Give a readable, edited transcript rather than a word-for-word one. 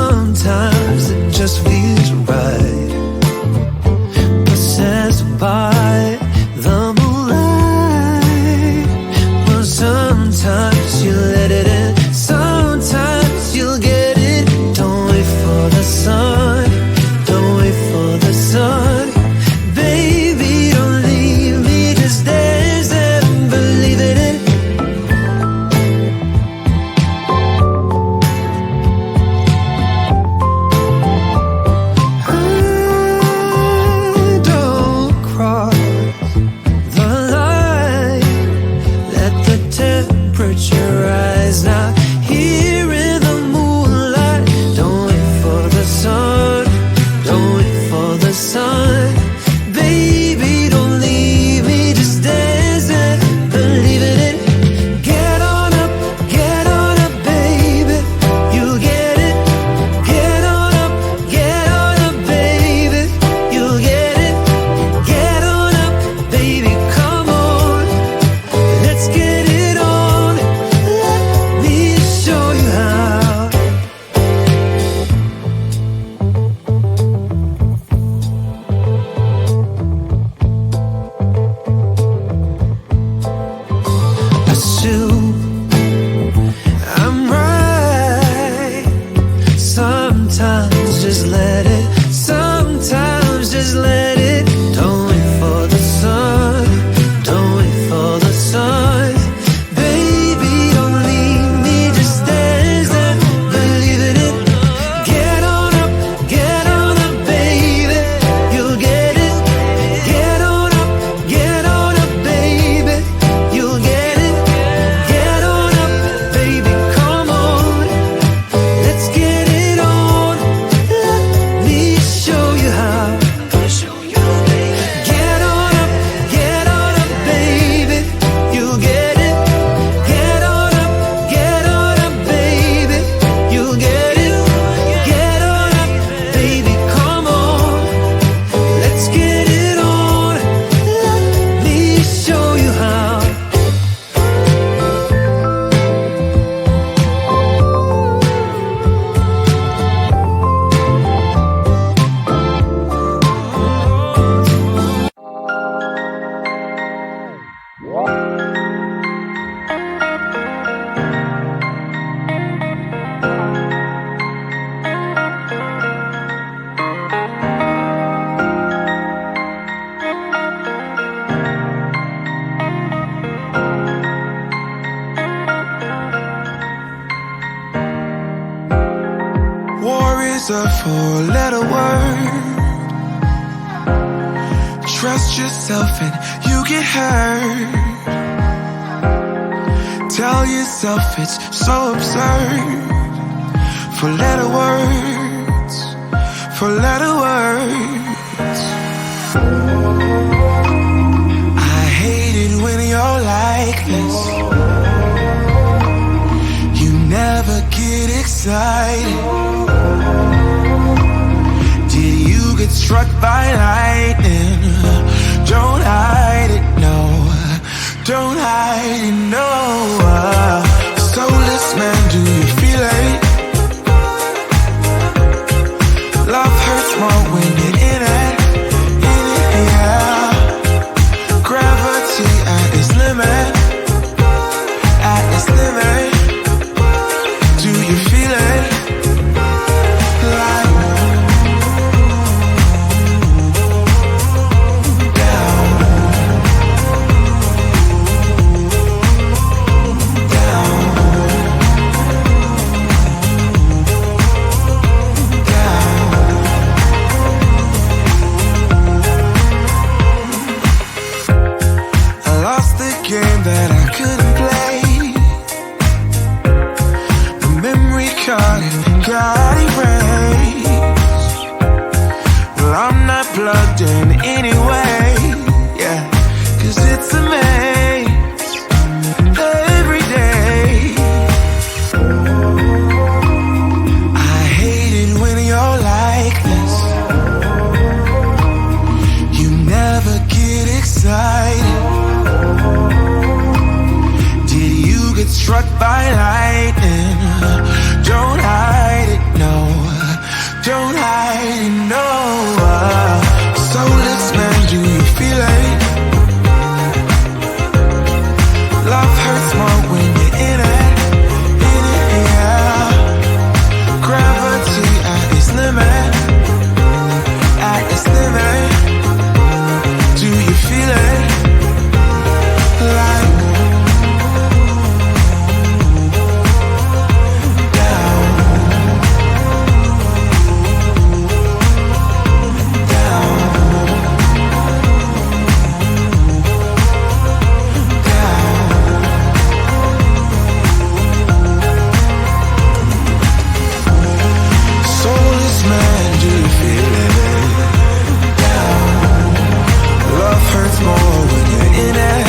sometimes it just feels right. Possessed by the moonlight. Well, sometimes you let it in, sometimes you'll get it. Don't wait for the sun, don't wait for the sun. Baby, don't leave me, just dance and believe in it. Don't cross the line, let the temperature rise now. Here in the moonlight, don't wait for the sun, don't wait for the sun. Baby, don't leave me, just dance and believe in it. Get on up, baby, you get it. Get on up, baby, you get it. Get on up, baby, come on, let's get it on. Let me show you how. Assume I'm right. Sometimes just let it, sometimes just let it. Don't wait for the sun, don't wait for the sun. Baby, don't leave me, just dance and believe in it. Get on up, baby, you'll get it. Get on up, baby, you'll get it. Get on up, baby, come on, let's get it on. Let me show you how. Get on up, baby, you get it. Get on up, baby, you get it. Get on up, baby, come on, let's get it on. Let me show you how. War is a four-letter word. Trust yourself and you get hurt. Tell yourself it's so absurd. Four-letter words, four-letter words. I hate it when you're like this. You never get excited. Did you get struck by lightning? Don't hide it, no. Don't hide it, no. Soulless man, do you feel it? Love hurts more when you're in it, yeah. Gravity at its limit, at its limit. Do you feel it? Like down, down, down. I lost the game that I couldn't play. The memory card got erased. Well, I'm not plugged in anyway, yeah, 'cause it's a maze every day. I hate it when you're like this. You never get excited. Did you get struck by lightning? Don't hide it, no. it down. Love hurts more when you're in it.